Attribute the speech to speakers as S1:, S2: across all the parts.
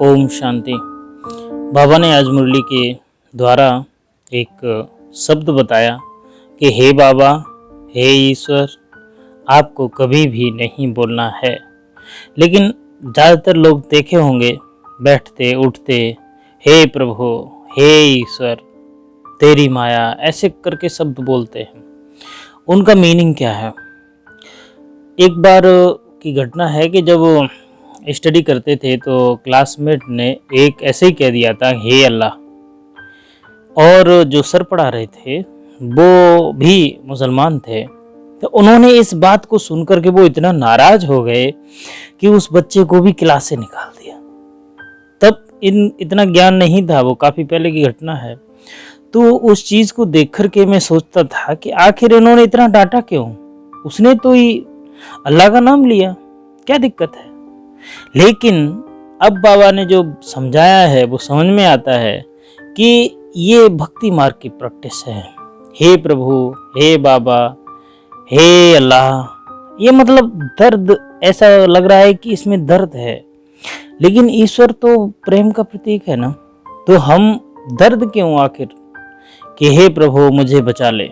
S1: ओम शांति। बाबा ने आज मुरली के द्वारा एक शब्द बताया कि हे बाबा, हे ईश्वर, आपको कभी भी नहीं बोलना है। लेकिन ज़्यादातर लोग देखे होंगे बैठते उठते हे प्रभु, हे ईश्वर, तेरी माया, ऐसे करके शब्द बोलते हैं। उनका मीनिंग क्या है? एक बार की घटना है कि जब स्टडी करते थे तो क्लासमेट ने एक ऐसे ही कह दिया था, हे अल्लाह। और जो सर पढ़ा रहे थे वो भी मुसलमान थे, तो उन्होंने इस बात को सुनकर के वो इतना नाराज हो गए कि उस बच्चे को भी क्लास से निकाल दिया। तब इतना ज्ञान नहीं था, वो काफ़ी पहले की घटना है। तो उस चीज़ को देख कर के मैं सोचता था कि आखिर इन्होंने इतना डांटा क्यों? उसने तो ही अल्लाह का नाम लिया, क्या दिक्कत है? लेकिन अब बाबा ने जो समझाया है वो समझ में आता है कि ये भक्ति मार्ग की प्रैक्टिस है। हे प्रभु, हे बाबा, हे अल्लाह, ये मतलब दर्द, ऐसा लग रहा है कि इसमें दर्द है, लेकिन ईश्वर तो प्रेम का प्रतीक है ना। तो हम दर्द क्यों आखिर कि हे प्रभु मुझे बचा ले,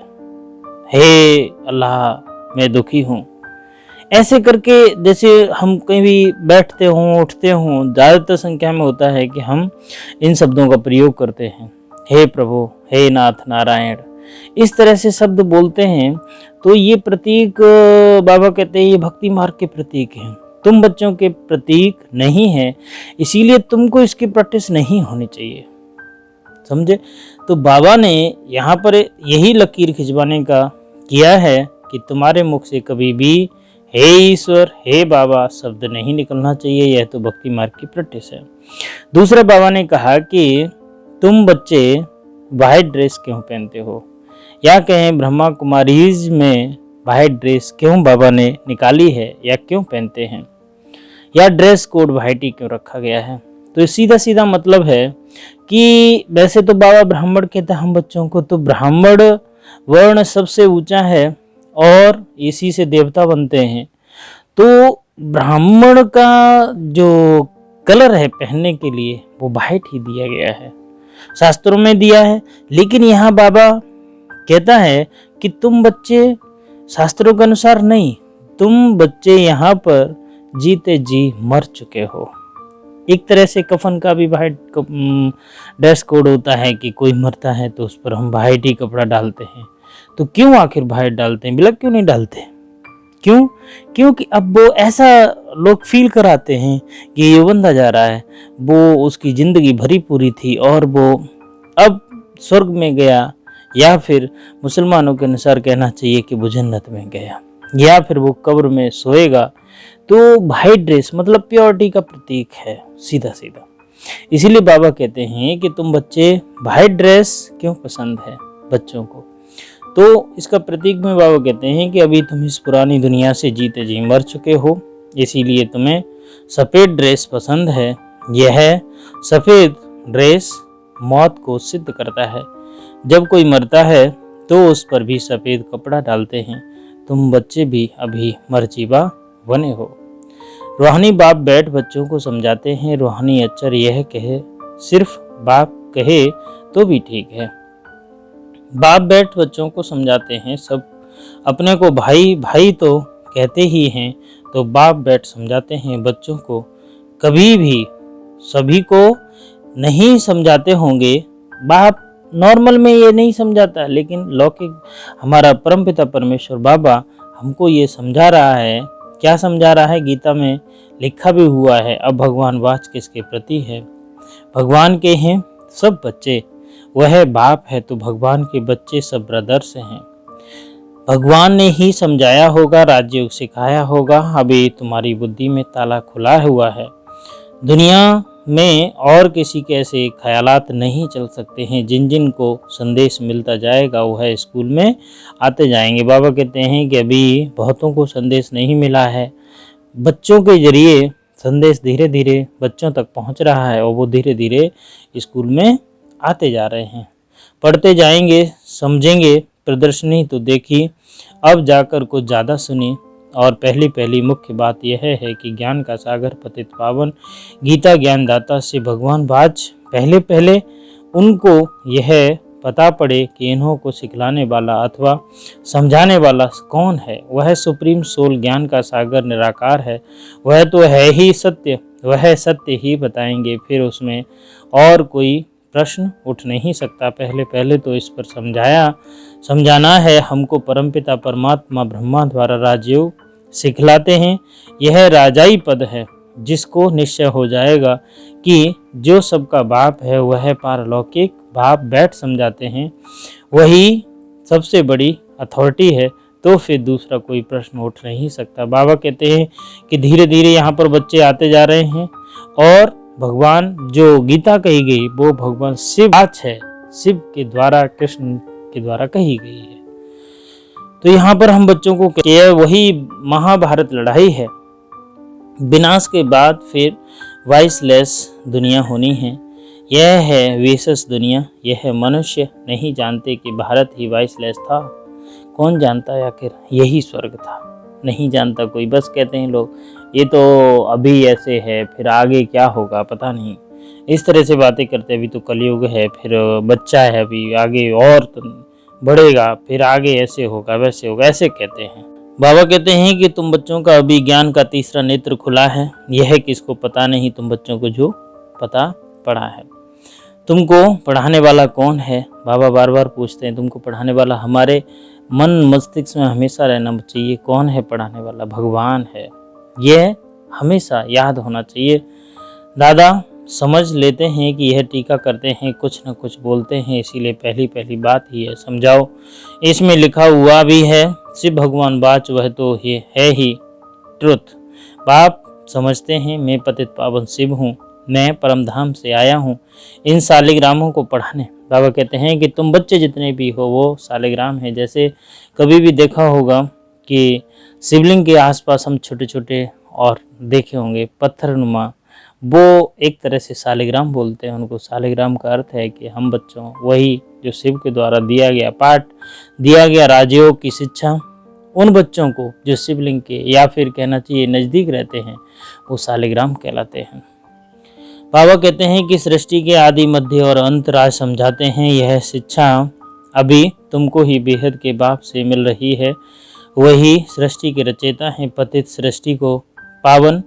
S1: हे अल्लाह मैं दुखी हूँ, ऐसे करके जैसे हम कहीं भी बैठते हों उठते हों, ज़्यादातर संख्या में होता है कि हम इन शब्दों का प्रयोग करते हैं। हे प्रभु, हे नाथ नारायण, इस तरह से शब्द बोलते हैं। तो ये प्रतीक बाबा कहते हैं ये भक्ति मार्ग के प्रतीक हैं। तुम बच्चों के प्रतीक नहीं है, इसीलिए तुमको इसकी प्रैक्टिस नहीं होनी चाहिए, समझे? तो बाबा ने यहाँ पर यही लकीर खिंचवाने का किया है कि तुम्हारे मुख से कभी भी हे ईश्वर, हे बाबा शब्द नहीं निकलना चाहिए। यह तो भक्ति मार्ग की प्रैक्टिस है। दूसरे बाबा ने कहा कि तुम बच्चे वाइट ड्रेस क्यों पहनते हो, या कहें ब्रह्मा कुमारीज में वाइट ड्रेस क्यों बाबा ने निकाली है या क्यों पहनते हैं, या ड्रेस कोड वाइट ही क्यों रखा गया है? तो सीधा सीधा मतलब है कि वैसे तो बाबा ब्राह्मण कहते हैं हम बच्चों को, तो ब्राह्मण वर्ण सबसे ऊंचा है और इसी से देवता बनते हैं। तो ब्राह्मण का जो कलर है पहनने के लिए वो वाइट ही दिया गया है, शास्त्रों में दिया है। लेकिन यहाँ बाबा कहता है कि तुम बच्चे शास्त्रों के अनुसार नहीं, तुम बच्चे यहाँ पर जीते जी मर चुके हो। एक तरह से कफन का भी वाइट ड्रेस कोड होता है कि कोई मरता है तो उस पर हम वाइट ही कपड़ा डालते हैं। तो क्यों आखिर वाइट डालते हैं, ब्लैक क्यों नहीं डालते? क्यों? क्योंकि अब वो ऐसा लोग फील कराते हैं कि ये बंदा जा रहा है, वो उसकी ज़िंदगी भरी पूरी थी और वो अब स्वर्ग में गया, या फिर मुसलमानों के अनुसार कहना चाहिए कि वो जन्नत में गया, या फिर वो कब्र में सोएगा। तो वाइट ड्रेस मतलब प्योरिटी का प्रतीक है, सीधा सीधा। इसीलिए बाबा कहते हैं कि तुम बच्चे वाइट ड्रेस क्यों पसंद है बच्चों को। तो इसका प्रतीक में बाबा कहते हैं कि अभी तुम इस पुरानी दुनिया से जीते जी मर चुके हो, इसीलिए तुम्हें सफ़ेद ड्रेस पसंद है। यह सफ़ेद ड्रेस मौत को सिद्ध करता है। जब कोई मरता है तो उस पर भी सफ़ेद कपड़ा डालते हैं। तुम बच्चे भी अभी मरजीबा बने हो। रूहानी बाप बैठ बच्चों को समझाते हैं। रूहानी अच्चर यह कहे, सिर्फ बाप कहे तो भी ठीक है। बाप बैठ बच्चों को समझाते हैं। सब अपने को भाई भाई तो कहते ही हैं, तो बाप बैठ समझाते हैं बच्चों को। कभी भी सभी को नहीं समझाते होंगे, बाप नॉर्मल में ये नहीं समझाता, लेकिन लौकिक हमारा परमपिता परमेश्वर बाबा हमको ये समझा रहा है। क्या समझा रहा है? गीता में लिखा भी हुआ है, अब भगवान वाच किसके प्रति है? भगवान के हैं सब बच्चे, वह बाप है तो भगवान के बच्चे सब ब्रदर्स हैं। भगवान ने ही समझाया होगा, राजयोग सिखाया होगा, अभी तुम्हारी बुद्धि में ताला खुला हुआ है। दुनिया में और किसी के ऐसे ख्यालात नहीं चल सकते हैं। जिन जिन को संदेश मिलता जाएगा वह स्कूल में आते जाएंगे। बाबा कहते हैं कि अभी बहुतों को संदेश नहीं मिला है, बच्चों के जरिए संदेश धीरे धीरे बच्चों तक पहुंच रहा है और वो धीरे धीरे स्कूल में आते जा रहे हैं। पढ़ते जाएंगे, समझेंगे। प्रदर्शनी तो देखी, अब जाकर कुछ ज़्यादा सुनी। और पहली पहली मुख्य बात यह है कि ज्ञान का सागर पतित पावन गीता ज्ञानदाता से भगवान बाज पहले पहले उनको यह पता पड़े कि इन्हों को सिखलाने वाला अथवा समझाने वाला कौन है। वह सुप्रीम सोल ज्ञान का सागर निराकार है, वह तो है ही सत्य, वह सत्य ही बताएंगे, फिर उसमें और कोई प्रश्न उठ नहीं सकता। पहले पहले तो इस पर समझाना है हमको। परमपिता परमात्मा ब्रह्मा द्वारा राजयोग सिखलाते हैं। यह राजाई पद है जिसको निश्चय हो जाएगा कि जो सबका बाप है वह पारलौकिक बाप बैठ समझाते हैं, वही सबसे बड़ी अथॉरिटी है, तो फिर दूसरा कोई प्रश्न उठ नहीं सकता। बाबा कहते हैं कि धीरे धीरे यहाँ पर बच्चे आते जा रहे हैं और भगवान जो गीता कही गई वो भगवान शिव बात है, शिव के द्वारा कृष्ण के द्वारा कही गई है। तो यहाँ पर हम बच्चों को वही महाभारत लड़ाई है। विनाश के बाद फिर वाइसलेस दुनिया होनी है। यह है वेसस दुनिया। यह मनुष्य नहीं जानते कि भारत ही वाइसलेस था। कौन जानता है आखिर यही स्वर्ग था? नहीं जानता कोई, बस कहते हैं लोग ये तो अभी ऐसे है, फिर आगे क्या होगा पता नहीं। इस तरह से बातें करते। अभी तो कलयुग है, फिर बच्चा है, अभी आगे और तो बढ़ेगा, फिर आगे ऐसे होगा वैसे होगा, ऐसे कहते हैं। बाबा कहते हैं कि तुम बच्चों का अभी ज्ञान का तीसरा नेत्र खुला है। यह किसको पता नहीं, तुम बच्चों को जो पता पड़ा है। तुमको पढ़ाने वाला कौन है? बाबा बार बार पूछते हैं। तुमको पढ़ाने वाला हमारे मन मस्तिष्क में हमेशा रहना चाहिए। कौन है पढ़ाने वाला? भगवान है। यह हमेशा याद होना चाहिए। दादा समझ लेते हैं कि यह टीका करते हैं, कुछ न कुछ बोलते हैं, इसीलिए पहली बात ही है समझाओ। इसमें लिखा हुआ भी है शिव भगवान बाच वह तो ये है ही ट्रुथ। बाप समझते हैं मैं पतित पावन शिव हूँ, मैं परमधाम से आया हूँ इन सालिग्रामों को पढ़ाने। बाबा कहते हैं कि तुम बच्चे जितने भी हो वो सालिग्राम है। जैसे कभी भी देखा होगा कि शिवलिंग के आसपास हम छोटे छोटे और देखे होंगे पत्थरनुमा, वो एक तरह से सालिग्राम बोलते हैं उनको। सालिग्राम का अर्थ है कि हम बच्चों वही जो शिव के द्वारा दिया गया पाठ, दिया गया राजयोग की शिक्षा, उन बच्चों को जो शिवलिंग के या फिर कहना चाहिए नज़दीक रहते हैं वो सालिग्राम कहलाते हैं। बाबा कहते हैं कि सृष्टि के आदि मध्य और अंत राज समझाते हैं। यह शिक्षा अभी तुमको ही बेहद के बाप से मिल रही है। वही सृष्टि के रचयिता हैं, पतित सृष्टि को पावन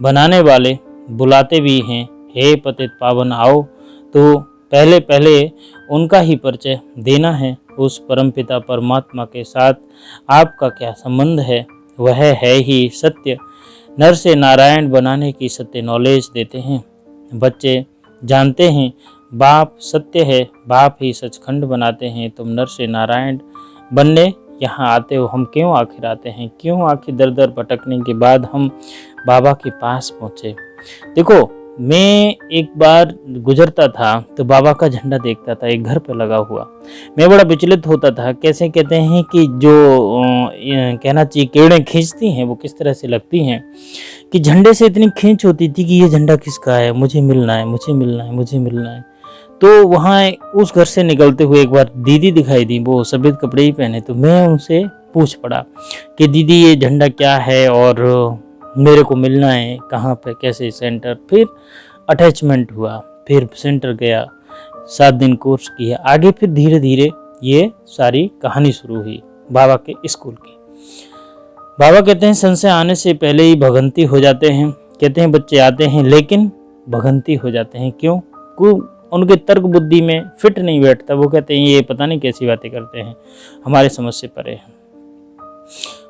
S1: बनाने वाले बुलाते भी हैं। हे पतित पावन आओ, तो पहले पहले उनका ही परिचय देना है। उस परमपिता परमात्मा के साथ आपका क्या संबंध है? वह है ही सत्य। नर से नारायण बनाने की सत्य नॉलेज देते हैं। बच्चे जानते हैं बाप सत्य है, बाप ही सचखंड बनाते हैं। तुम नर से नारायण बनने यहाँ आते हो। हम क्यों आखिर आते हैं? क्यों आखिर दर दर भटकने के बाद हम बाबा के पास पहुँचे? देखो, मैं एक बार गुजरता था तो बाबा का झंडा देखता था एक घर पर लगा हुआ। मैं बड़ा विचलित होता था। कैसे कहते हैं कि जो कहना चाहिए कीड़ें खींचती हैं वो किस तरह से लगती हैं कि झंडे से इतनी खींच होती थी कि ये झंडा किसका है, मुझे मिलना है, मुझे मिलना है, मुझे मिलना है। तो वहाँ उस घर से निकलते हुए एक बार दीदी दिखाई दी, वो सफ़ेद कपड़े ही पहने। तो मैं उनसे पूछ पड़ा कि दीदी ये झंडा क्या है और मेरे को मिलना है कहाँ पे, कैसे? सेंटर। फिर अटैचमेंट हुआ, फिर सेंटर गया, 7 दिन कोर्स किया, आगे फिर धीरे धीरे ये सारी कहानी शुरू हुई बाबा के स्कूल की। बाबा कहते हैं संशय आने से पहले ही भगंती हो जाते हैं। कहते हैं बच्चे आते हैं लेकिन भगंती हो जाते हैं। क्यों? उनके तर्क बुद्धि में फिट नहीं बैठता। वो कहते हैं ये पता नहीं कैसी बातें करते हैं, हमारे समझ से परे हैं।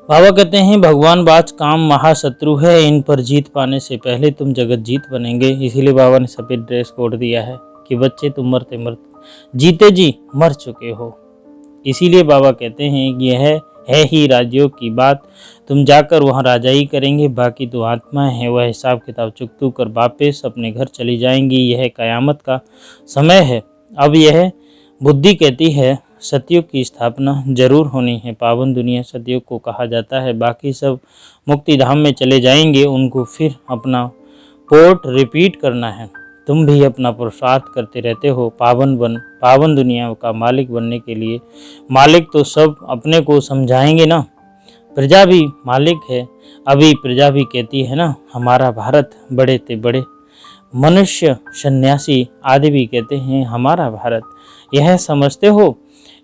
S1: बाबा कहते हैं भगवान बाच काम महाशत्रु है, इन पर जीत पाने से पहले तुम जगत जीत बनेंगे। इसीलिए बाबा ने सफेद ड्रेस कोड दिया है कि बच्चे तुम मरते मरते जीते जी मर चुके हो। इसीलिए बाबा कहते हैं कि यह है ही राजयोग की बात, तुम जाकर वहाँ राजाई करेंगे, बाकी तो आत्माएं हैं वह हिसाब किताब चुकतू कर वापस अपने घर चली जाएंगी। यह कयामत का समय है। अब यह बुद्धि कहती है सतयुग की स्थापना जरूर होनी है। पावन दुनिया सतयुग को कहा जाता है। बाकी सब मुक्ति धाम में चले जाएंगे, उनको फिर अपना पोर्ट रिपीट करना है। तुम भी अपना पुरुषार्थ करते रहते हो पावन दुनिया का मालिक बनने के लिए। मालिक तो सब अपने को समझाएंगे ना। प्रजा भी मालिक है। अभी प्रजा भी कहती है ना, हमारा भारत बड़े ते बड़े। मनुष्य, सन्यासी आदि भी कहते हैं हमारा भारत। यह समझते हो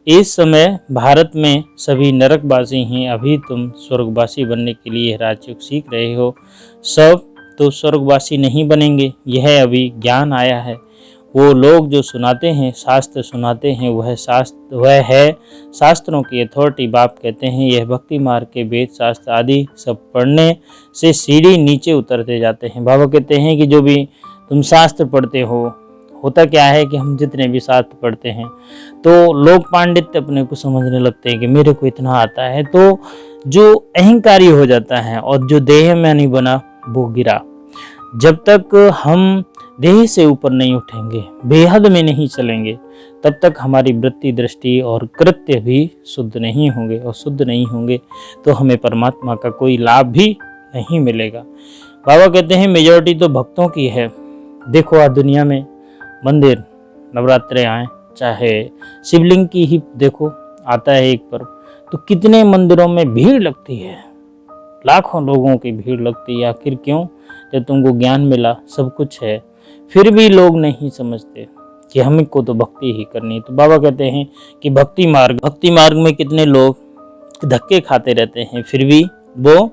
S1: इस समय भारत में सभी नरकवासी हैं। अभी तुम स्वर्गवासी बनने के लिए राजयोग सीख रहे हो। सब तो स्वर्गवासी नहीं बनेंगे, यह अभी ज्ञान आया है। वो लोग जो सुनाते हैं, शास्त्र सुनाते हैं, वह है शास्त्रों की अथॉरिटी। बाप कहते हैं यह भक्ति मार्ग के वेद शास्त्र आदि सब पढ़ने से सीढ़ी नीचे उतरते जाते हैं। बाबा कहते हैं कि जो भी तुम शास्त्र पढ़ते हो, होता क्या है कि हम जितने भी शास्त्र पढ़ते हैं तो लोग पांडित्य अपने को समझने लगते हैं कि मेरे को इतना आता है, तो जो अहंकारी हो जाता है और जो देह में नहीं बना वो गिरा। जब तक हम देह से ऊपर नहीं उठेंगे, बेहद में नहीं चलेंगे, तब तक हमारी वृत्ति, दृष्टि और कृत्य भी शुद्ध नहीं होंगे। और शुद्ध नहीं होंगे तो हमें परमात्मा का कोई लाभ भी नहीं मिलेगा। बाबा कहते हैं मेजॉरिटी तो भक्तों की है। देखो आज दुनिया में मंदिर, नवरात्रे आए, चाहे शिवलिंग की ही देखो, आता है एक पर्व, तो कितने मंदिरों में भीड़ लगती है, लाखों लोगों की भीड़ लगती है। आखिर क्यों? जब तुमको ज्ञान मिला, सब कुछ है, फिर भी लोग नहीं समझते कि हमको तो भक्ति ही करनी है। तो बाबा कहते हैं कि भक्ति मार्ग में कितने लोग धक्के खाते रहते हैं, फिर भी वो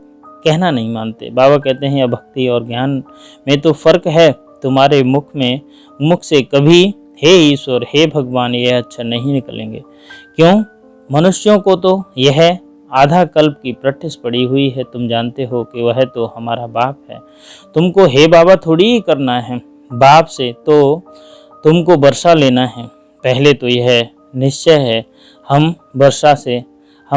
S1: कहना नहीं मानते। बाबा कहते हैं भक्ति और ज्ञान में तो फर्क है। तुम्हारे मुख से कभी हे ईश्वर, हे भगवान यह अक्षर नहीं निकलेंगे। क्यों? मनुष्यों को तो यह आधा कल्प की प्रैक्टिस पड़ी हुई है। तुम जानते हो कि वह तो हमारा बाप है। तुमको हे बाबा थोड़ी ही करना है, बाप से तो तुमको वर्षा लेना है। पहले तो यह निश्चय है, हम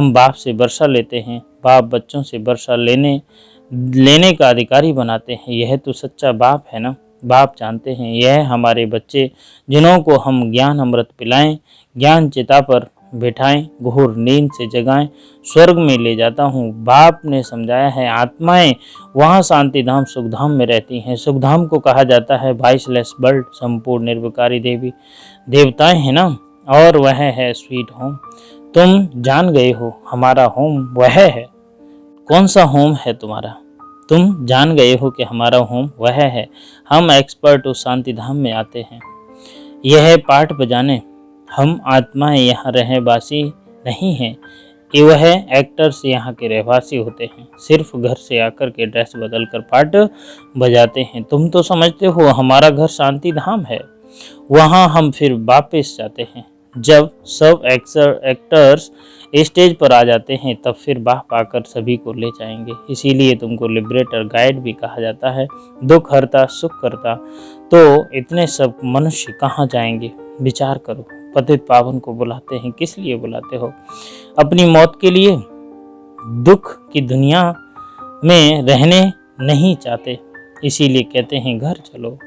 S1: बाप से वर्षा लेते हैं, बाप बच्चों से वर्षा लेने का अधिकारी बनाते हैं। यह तो सच्चा बाप है ना। बाप जानते हैं यह हमारे बच्चे, जिन्हों को हम ज्ञान अमृत पिलाएं, ज्ञान चिता पर बिठाएं, घोर नींद से जगाएं, स्वर्ग में ले जाता हूँ। बाप ने समझाया है आत्माएं वहाँ शांति धाम सुख धाम में रहती हैं। सुख धाम को कहा जाता है वॉइसलेस वर्ल्ड, संपूर्ण निर्विकारी देवी देवताएं हैं ना, और वह है स्वीट होम। तुम जान गए हो हमारा होम वह है। कौन सा होम है तुम्हारा? तुम जान गए हो कि हमारा होम वह है। हम एक्सपर्ट उस शांति धाम में आते हैं, यह पाठ बजाने। हम आत्माएं यहाँ रहवासी नहीं हैं, कि वह एक्टर्स यहाँ के रहवासी होते हैं, सिर्फ घर से आकर के ड्रेस बदल कर पाठ बजाते हैं। तुम तो समझते हो हमारा घर शांति धाम है, वहाँ हम फिर वापस जाते हैं। जब सब एक्टर्स स्टेज पर आ जाते हैं तब फिर बाप आकर सभी को ले जाएंगे। इसीलिए तुमको लिबरेटर गाइड भी कहा जाता है, दुख हरता सुख करता। तो इतने सब मनुष्य कहाँ जाएंगे? विचार करो। पतित पावन को बुलाते हैं, किस लिए बुलाते हो? अपनी मौत के लिए। दुख की दुनिया में रहने नहीं चाहते, इसीलिए कहते हैं घर चलो।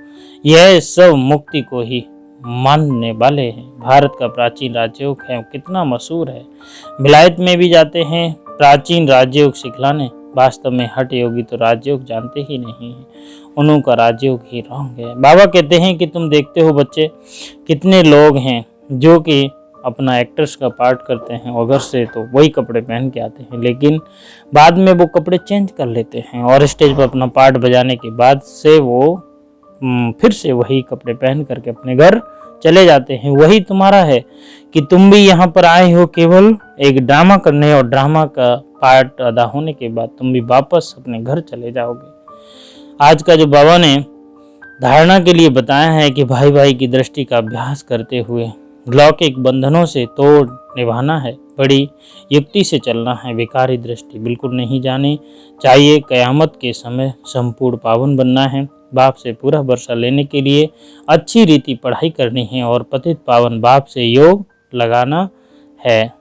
S1: यह सब मुक्ति को ही मानने वाले हैं। भारत का प्राचीन राजयोग है, कितना मशहूर है। विलायत में भी जाते हैं प्राचीन राजयोग सिखलाने। वास्तव में हठ योगी तो राजयोग जानते ही नहीं है, उन्हों का राजयोग ही रॉन्ग है। बाबा कहते हैं कि तुम देखते हो बच्चे, कितने लोग हैं जो कि अपना एक्टर्स का पार्ट करते हैं और घर से तो वही कपड़े पहन के आते हैं, लेकिन बाद में वो कपड़े चेंज कर लेते हैं और स्टेज पर अपना पार्ट बजाने के बाद से वो फिर से वही कपड़े पहन करके अपने घर चले जाते हैं। वही तुम्हारा है कि तुम भी यहाँ पर आए हो केवल एक ड्रामा करने, और ड्रामा का पार्ट अदा होने के बाद तुम भी वापस अपने घर चले जाओगे। आज का जो बाबा ने धारणा के लिए बताया है कि भाई भाई की दृष्टि का अभ्यास करते हुए लौकिक बंधनों से तोड़ निभाना है, बड़ी युक्ति से चलना है। विकारी दृष्टि बिल्कुल नहीं जानी चाहिए। कयामत के समय संपूर्ण पावन बनना है। बाप से पूरा वर्षा लेने के लिए अच्छी रीति पढ़ाई करनी है और पतित पावन बाप से योग लगाना है।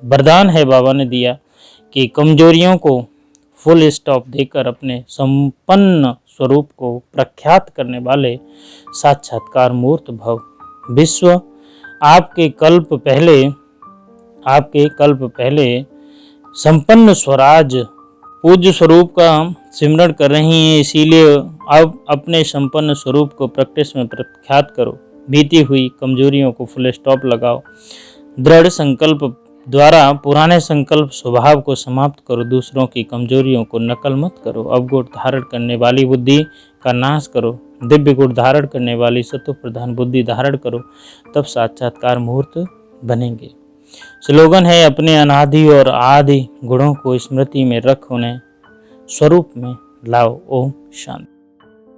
S1: वरदान है बाबा ने दिया कि कमजोरियों को फुल स्टॉप देकर अपने संपन्न स्वरूप को प्रख्यात करने वाले साक्षात्कार मूर्त भव। विश्व आपके कल्प पहले संपन्न स्वराज पूज्य स्वरूप का सिमरण कर रही हैं, इसीलिए अब अपने संपन्न स्वरूप को प्रैक्टिस में प्रख्यात करो। बीती हुई कमजोरियों को फुल स्टॉप लगाओ। दृढ़ संकल्प द्वारा पुराने संकल्प स्वभाव को समाप्त करो। दूसरों की कमजोरियों को नकल मत करो। अवगुण धारण करने वाली बुद्धि का नाश करो। दिव्य गुण धारण करने वाली सत्व प्रधान बुद्धि धारण करो, तब साक्षात्कार मुहूर्त बनेंगे। स्लोगन है, अपने अनादि और आदि गुणों को स्मृति में रख उन्हें स्वरूप में लाओ। ओम शांति।